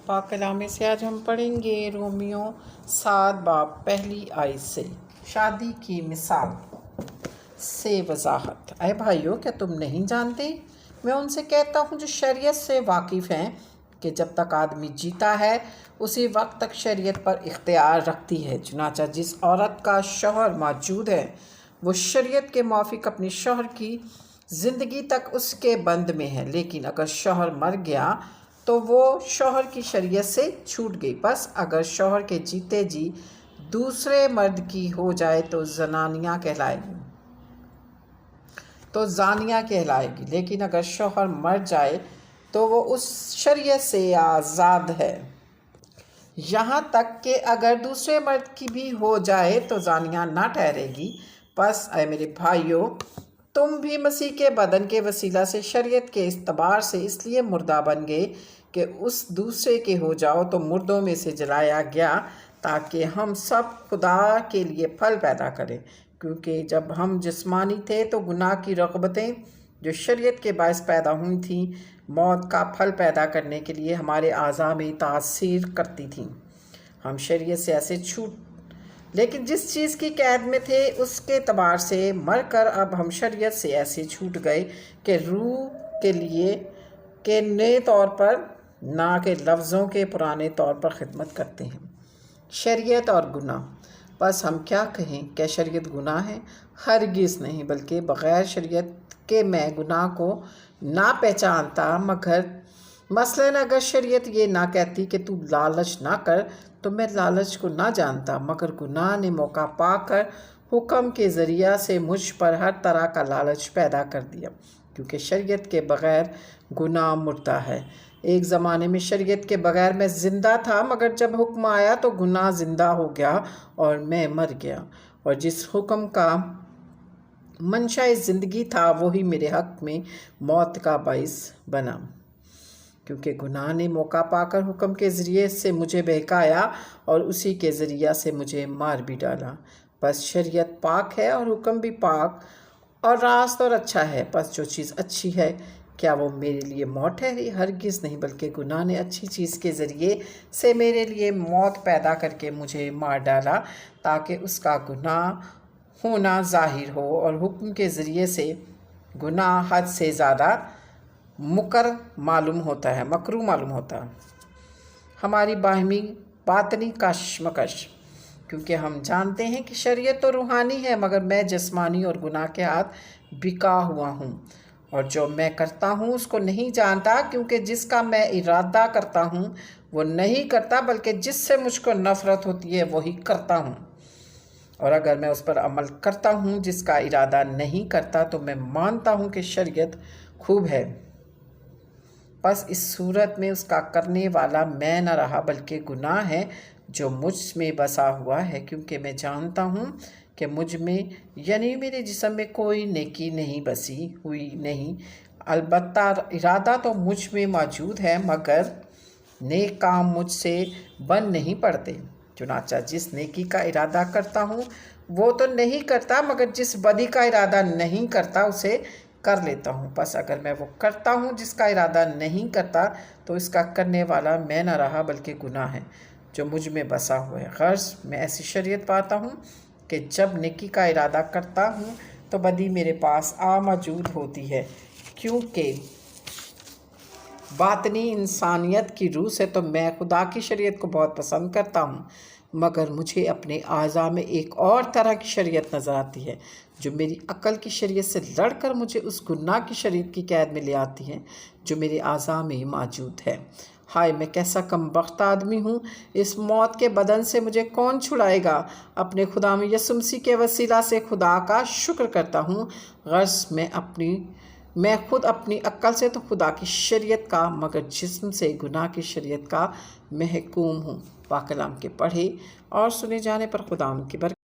پاک کلام سے آج ہم پڑھیں گے رومیو 7 باب پہلی آیت سے شادی کی مثال سے وضاحت۔ اے بھائیو، کیا تم نہیں جانتے؟ میں ان سے کہتا ہوں جو شریعت سے واقف ہیں کہ جب تک آدمی جیتا ہے اسی وقت تک شریعت پر اختیار رکھتی ہے۔ چنانچہ جس عورت کا شوہر موجود ہے وہ شریعت کے موافق اپنی شوہر کی زندگی تک اس کے بند میں ہے، لیکن اگر شوہر مر گیا تو وہ شوہر کی شریعت سے چھوٹ گئی۔ بس اگر شوہر کے جیتے جی دوسرے مرد کی ہو جائے تو زانیہ کہلائے گی، لیکن اگر شوہر مر جائے تو وہ اس شریعت سے آزاد ہے، یہاں تک کہ اگر دوسرے مرد کی بھی ہو جائے تو زانیہ نہ ٹھہرے گی۔ پس اے میرے بھائیو، تم بھی مسیح کے بدن کے وسیلہ سے شریعت کے اعتبار سے اس لیے مردہ بن گئے کہ اس دوسرے کے ہو جاؤ تو مردوں میں سے جلایا گیا، تاکہ ہم سب خدا کے لیے پھل پیدا کریں۔ کیونکہ جب ہم جسمانی تھے تو گناہ کی رغبتیں جو شریعت کے باعث پیدا ہوئی تھیں موت کا پھل پیدا کرنے کے لیے ہمارے اعضاء میں تاثیر کرتی تھیں۔ ہم شریعت سے ایسے لیکن جس چیز کی قید میں تھے اس کے اعتبار سے مر کر اب ہم شریعت سے ایسے چھوٹ گئے کہ روح کے لیے کے نئے طور پر نہ کہ لفظوں کے پرانے طور پر خدمت کرتے ہیں۔ شریعت اور گناہ۔ بس ہم کیا کہیں؟ کیا شریعت گناہ ہے؟ ہرگز نہیں، بلکہ بغیر شریعت کے میں گناہ کو نہ پہچانتا۔ مگر مثلاً اگر شریعت یہ نہ کہتی کہ تو لالچ نہ کر تو میں لالچ کو نہ جانتا، مگر گناہ نے موقع پا کر حکم کے ذریعہ سے مجھ پر ہر طرح کا لالچ پیدا کر دیا، کیونکہ شریعت کے بغیر گناہ مردہ ہے۔ ایک زمانے میں شریعت کے بغیر میں زندہ تھا، مگر جب حکم آیا تو گناہ زندہ ہو گیا اور میں مر گیا، اور جس حکم کا منشا زندگی تھا وہی میرے حق میں موت کا باعث بنا، کیونکہ گناہ نے موقع پا کر حکم کے ذریعے سے مجھے بہکایا اور اسی کے ذریعہ سے مجھے مار بھی ڈالا۔ بس شریعت پاک ہے اور حکم بھی پاک اور راست اور اچھا ہے۔ بس جو چیز اچھی ہے کیا وہ میرے لیے موت ٹھہری؟ ہرگز نہیں، بلکہ گناہ نے اچھی چیز کے ذریعے سے میرے لیے موت پیدا کر کے مجھے مار ڈالا، تاکہ اس کا گناہ ہونا ظاہر ہو، اور حکم کے ذریعے سے گناہ حد سے زیادہ مکروہ معلوم ہوتا۔ ہماری باہمی باطنی کشمکش۔ کیونکہ ہم جانتے ہیں کہ شریعت تو روحانی ہے، مگر میں جسمانی اور گناہ کے ہاتھ بکا ہوا ہوں، اور جو میں کرتا ہوں اس کو نہیں جانتا، کیونکہ جس کا میں ارادہ کرتا ہوں وہ نہیں کرتا، بلکہ جس سے مجھ کو نفرت ہوتی ہے وہی کرتا ہوں۔ اور اگر میں اس پر عمل کرتا ہوں جس کا ارادہ نہیں کرتا تو میں مانتا ہوں کہ شریعت خوب ہے۔ بس اس صورت میں اس کا کرنے والا میں نہ رہا، بلکہ گناہ ہے جو مجھ میں بسا ہوا ہے، کیونکہ میں جانتا ہوں کہ مجھ میں یعنی میرے جسم میں کوئی نیکی نہیں بسی ہوئی نہیں، البتہ ارادہ تو مجھ میں موجود ہے، مگر نیک کام مجھ سے بن نہیں پڑتے۔ چنانچہ جس نیکی کا ارادہ کرتا ہوں وہ تو نہیں کرتا، مگر جس بدی کا ارادہ نہیں کرتا اسے کر لیتا ہوں۔ بس اگر میں وہ کرتا ہوں جس کا ارادہ نہیں کرتا تو اس کا کرنے والا میں نہ رہا، بلکہ گناہ ہے جو مجھ میں بسا ہوا ہے۔ غرض میں ایسی شریعت پاتا ہوں کہ جب نیکی کا ارادہ کرتا ہوں تو بدی میرے پاس موجود ہوتی ہے، کیونکہ باطنی انسانیت کی روح سے تو میں خدا کی شریعت کو بہت پسند کرتا ہوں، مگر مجھے اپنے اعضاء میں ایک اور طرح کی شریعت نظر آتی ہے جو میری عقل کی شریعت سے لڑ کر مجھے اس گناہ کی شریعت کی قید میں لے آتی ہے جو میرے اعضاء میں موجود ہے۔ ہائے، میں کیسا کم بخت آدمی ہوں! اس موت کے بدن سے مجھے کون چھڑائے گا؟ اپنے خدا میں یسوع مسیح کے وسیلہ سے خدا کا شکر کرتا ہوں۔ غرض میں خود اپنی عقل سے تو خدا کی شریعت کا، مگر جسم سے گناہ کی شریعت کا محکوم ہوں۔ پاک کلام کے پڑھے اور سنے جانے پر خدا ان کی برکت